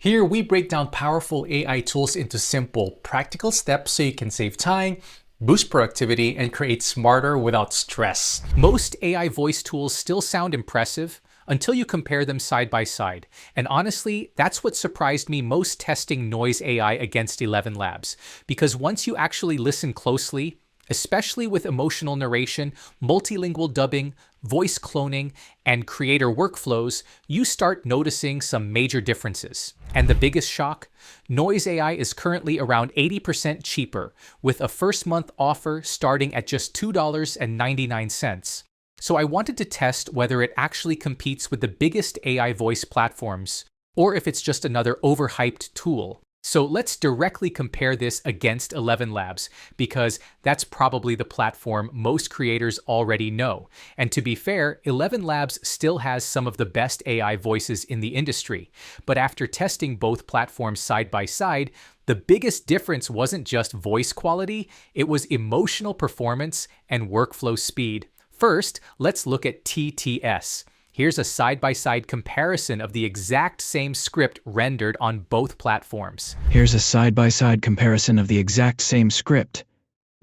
Here we break down powerful AI tools into simple, practical steps so you can save time, boost productivity, and create smarter without stress. Most AI voice tools still sound impressive until you compare them side by side. And honestly, that's what surprised me most testing Noiz AI against ElevenLabs. Because once you actually listen closely, especially with emotional narration, multilingual dubbing, voice cloning, and creator workflows, you start noticing some major differences. And the biggest shock? Noiz AI is currently around 80% cheaper, with a first-month offer starting at just $2.99. So I wanted to test whether it actually competes with the biggest AI voice platforms, or if it's just another overhyped tool. So let's directly compare this against ElevenLabs, because that's probably the platform most creators already know. And to be fair, ElevenLabs still has some of the best AI voices in the industry. But after testing both platforms side by side, the biggest difference wasn't just voice quality, it was emotional performance and workflow speed. First, let's look at TTS. Here's a side-by-side comparison of the exact same script rendered on both platforms. Here's a side-by-side comparison of the exact same script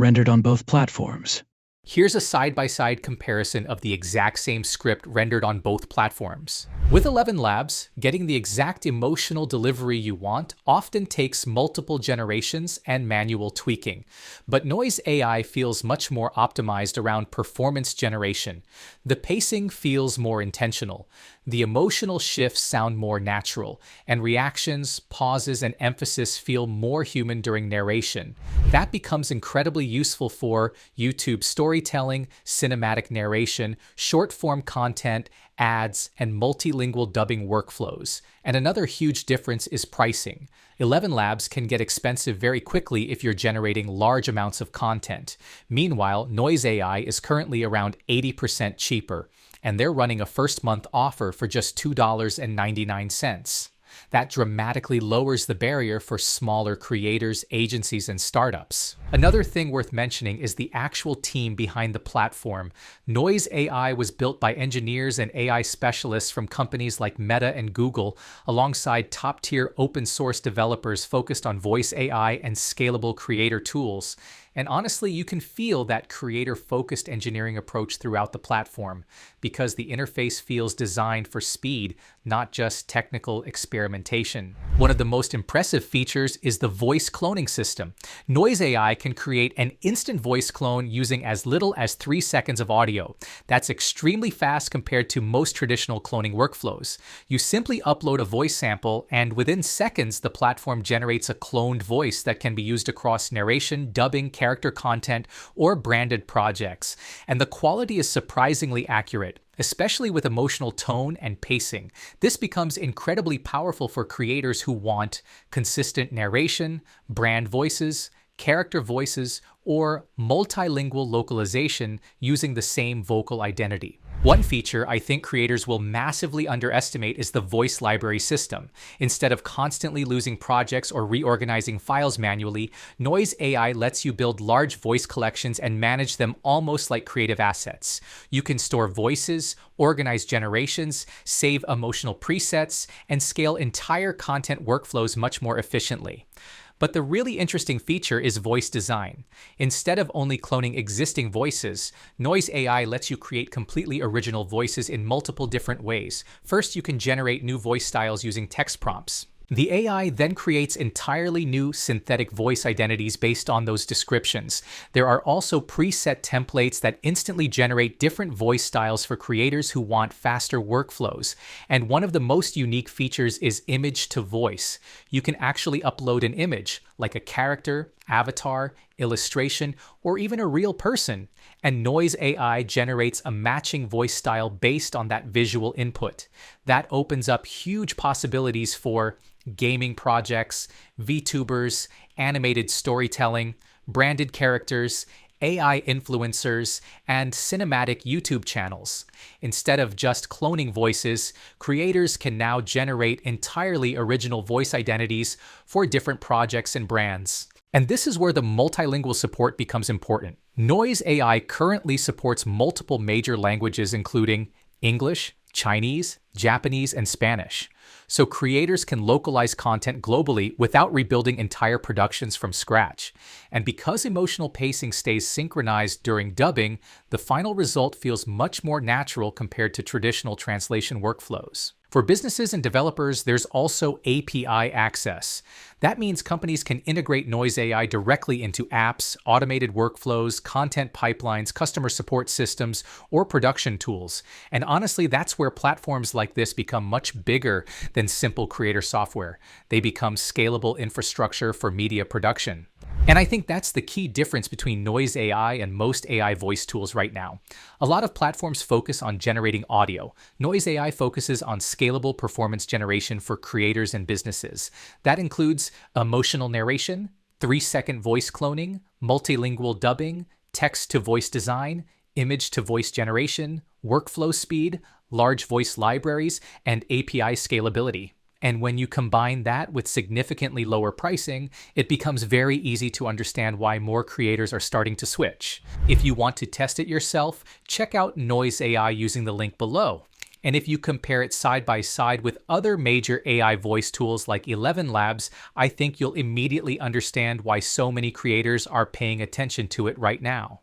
rendered on both platforms. Here's a side-by-side comparison of the exact same script rendered on both platforms. With ElevenLabs, getting the exact emotional delivery you want often takes multiple generations and manual tweaking. But Noiz AI feels much more optimized around performance generation. The pacing feels more intentional. The emotional shifts sound more natural, and reactions, pauses, and emphasis feel more human during narration. That becomes incredibly useful for YouTube storytelling, cinematic narration, short-form content, ads, and multilingual dubbing workflows. And another huge difference is pricing. ElevenLabs can get expensive very quickly if you're generating large amounts of content. Meanwhile, Noiz AI is currently around 80% cheaper, and they're running a first-month offer for just $2.99. That dramatically lowers the barrier for smaller creators, agencies, and startups. Another thing worth mentioning is the actual team behind the platform. Noiz AI was built by engineers and AI specialists from companies like Meta and Google, alongside top-tier open-source developers focused on voice AI and scalable creator tools. And honestly, you can feel that creator-focused engineering approach throughout the platform, because the interface feels designed for speed, not just technical experimentation. One of the most impressive features is the voice cloning system. Noiz AI can create an instant voice clone using as little as 3 seconds of audio. That's extremely fast compared to most traditional cloning workflows. You simply upload a voice sample, and within seconds, the platform generates a cloned voice that can be used across narration, dubbing, character content, or branded projects. And the quality is surprisingly accurate, especially with emotional tone and pacing. This becomes incredibly powerful for creators who want consistent narration, brand voices, character voices, or multilingual localization using the same vocal identity. One feature I think creators will massively underestimate is the voice library system. Instead of constantly losing projects or reorganizing files manually, Noiz AI lets you build large voice collections and manage them almost like creative assets. You can store voices, organize generations, save emotional presets, and scale entire content workflows much more efficiently. But the really interesting feature is voice design. Instead of only cloning existing voices, Noiz AI lets you create completely original voices in multiple different ways. First, you can generate new voice styles using text prompts. The AI then creates entirely new synthetic voice identities based on those descriptions. There are also preset templates that instantly generate different voice styles for creators who want faster workflows. And one of the most unique features is image to voice. You can actually upload an image, like a character, avatar, illustration, or even a real person, and Noiz AI generates a matching voice style based on that visual input. That opens up huge possibilities for gaming projects, VTubers, animated storytelling, branded characters, AI influencers, and cinematic YouTube channels. Instead of just cloning voices, creators can now generate entirely original voice identities for different projects and brands. And this is where the multilingual support becomes important. Noiz AI currently supports multiple major languages including English, Chinese, Japanese, and Spanish. so creators can localize content globally without rebuilding entire productions from scratch. And because emotional pacing stays synchronized during dubbing, the final result feels much more natural compared to traditional translation workflows. For businesses and developers, there's also API access. That means companies can integrate Noiz AI directly into apps, automated workflows, content pipelines, customer support systems, or production tools. And honestly, that's where platforms like this become much bigger than simple creator software. They become scalable infrastructure for media production. And I think that's the key difference between Noiz AI and most AI voice tools right now. A lot of platforms focus on generating audio. Noiz AI focuses on scalable performance generation for creators and businesses. That includes emotional narration, 3-second voice cloning, multilingual dubbing, text-to-voice design, image-to-voice generation, workflow speed, large voice libraries, and API scalability. And when you combine that with significantly lower pricing, it becomes very easy to understand why more creators are starting to switch. If you want to test it yourself, check out Noiz AI using the link below. And if you compare it side by side with other major AI voice tools like ElevenLabs, I think you'll immediately understand why so many creators are paying attention to it right now.